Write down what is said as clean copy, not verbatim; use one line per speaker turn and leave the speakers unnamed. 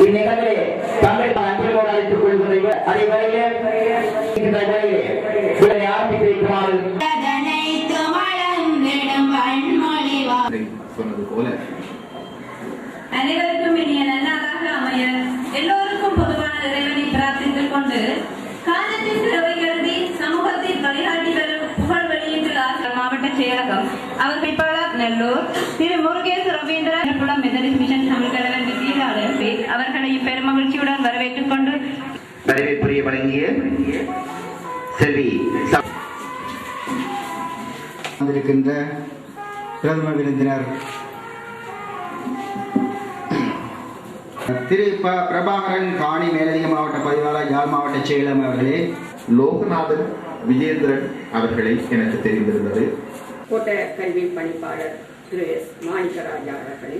இந்நிகழ்வில் தமிழ் அன்போடு அழைத்துக் கொள்கிறீர்கள். அதே வரையிலே ஆரம்பித்திருக்கிறார்கள்.
சொன்னது போல
அனைவருக்கும் இனிய நன்னாளாக அமைய எல்லோருக்கும் பொதுவான இறைவனை பிரார்த்தித்துக் கொண்டு காலத்தின் சிறவை கருதி சமூகத்தில் வழிகாட்டி வரும் புகழ் வெளியீட்டு மாவட்ட செயலகம் அவர் வேட்பாளர் நெல்லூர் திரு முருகேஷ் ரவீந்திர மெத்தடிஸ்ட் மிஷன் தமிழ் கடலன் வித்தியாளர் அவர்களை பெருமகிழ்ச்சியுடன் வரவேற்றுக் கொண்டு
வரவேற்புரிய வழங்கிய செல்வி
வந்திருக்கின்ற பிரதம விருந்தினர் திரு பிரபாகரன் காணி மேலதிக மாவட்ட பதிவாளர் யாழ் மாவட்ட செயலகம் அவர்களே,
லோகநாதன் விஜேந்திரன் அவர்களை எனக்கு தெரிந்திருந்தது.
கோட்ட கல்வி பணிப்பாளர் திரு எஸ் மாணிக்கராஜா அவர்களே,